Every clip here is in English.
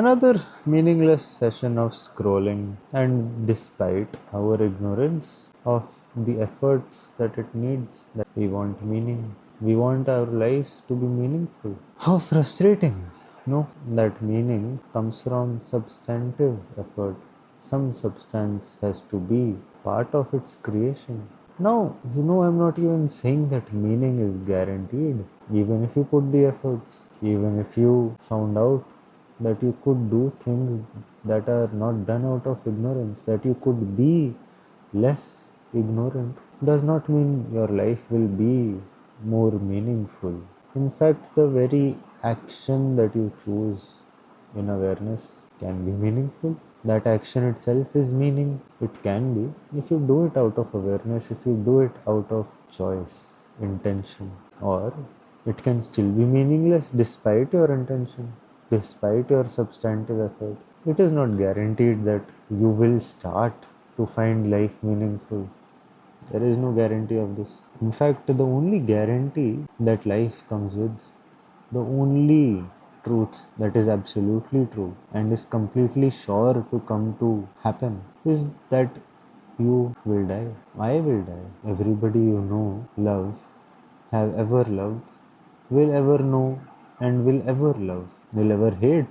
Another meaningless session of scrolling, and despite our ignorance of the efforts that it needs, that we want meaning. We want our lives to be meaningful. How frustrating! No, that meaning comes from substantive effort. Some substance has to be part of its creation. Now, I'm not even saying that meaning is guaranteed. Even if you put the efforts, even if you found out that you could do things that are not done out of ignorance, that you could be less ignorant, does not mean your life will be more meaningful. In fact, the very action that you choose in awareness can be meaningful. That action itself is meaning. It can be if you do it out of awareness, if you do it out of choice, intention, or it can still be meaningless despite your intention, despite your substantive effort. It is not guaranteed that you will start to find life meaningful. There is no guarantee of this. In fact, the only guarantee that life comes with, the only truth that is absolutely true and is completely sure to come to happen, is that you will die. I will die. Everybody you know, love, have ever loved, will ever know, and will ever love, will ever hate,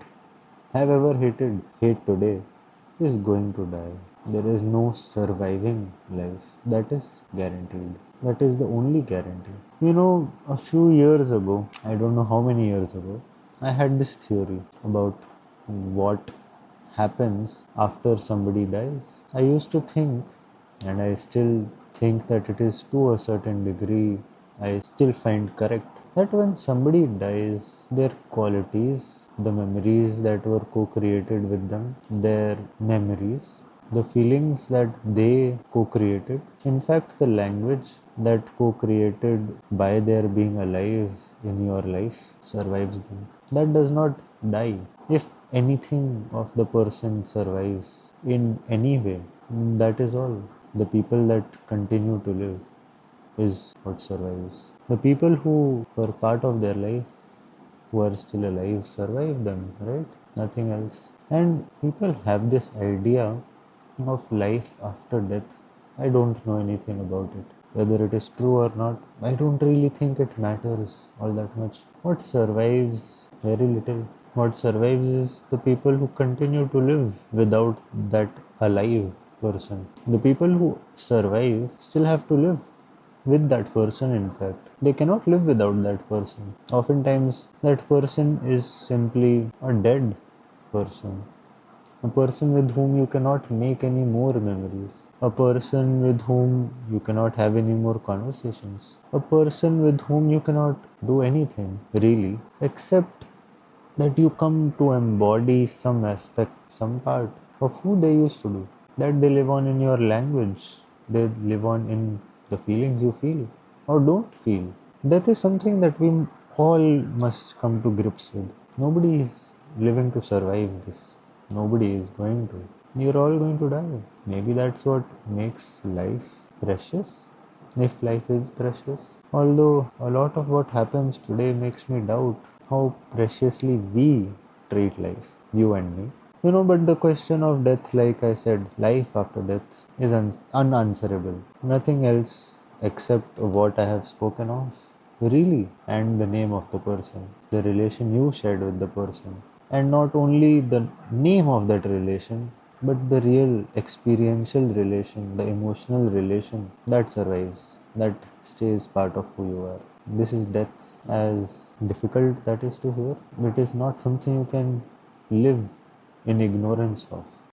have ever hated, hate today, is going to die. There is no surviving life. That is guaranteed. That is the only guarantee. A few years ago, I don't know how many years ago, I had this theory about what happens after somebody dies. I used to think, and I still think that it is to a certain degree, I still find correct, that when somebody dies, their qualities, the memories that were co created with them, their memories, the feelings that they co created, in fact, the language that co created by their being alive in your life survives them. That does not die. If anything of the person survives in any way, that is all. The people that continue to live is what survives. The people who were part of their life, who are still alive, survive them, right? Nothing else. And people have this idea of life after death. I don't know anything about it. Whether it is true or not, I don't really think it matters all that much. What survives? Very little. What survives is the people who continue to live without that alive person. The people who survive still have to live with that person. In fact, they cannot live without that person. Oftentimes that person is simply a dead person, a person with whom you cannot make any more memories, a person with whom you cannot have any more conversations, a person with whom you cannot do anything really, except that you come to embody some aspect, some part of who they used to do. That they live on in your language, they live on in the feelings you feel or don't feel. Death is something that we all must come to grips with. Nobody is living to survive this. Nobody is going to. You're all going to die. Maybe that's what makes life precious, if life is precious. Although a lot of what happens today makes me doubt how preciously we treat life, you and me. But the question of death, like I said, life after death, is unanswerable. Nothing else except what I have spoken of, really, and the name of the person, the relation you shared with the person. And not only the name of that relation, but the real experiential relation, the emotional relation that survives, that stays part of who you are. This is death. As difficult that is to hear, it is not something you can live in ignorance of.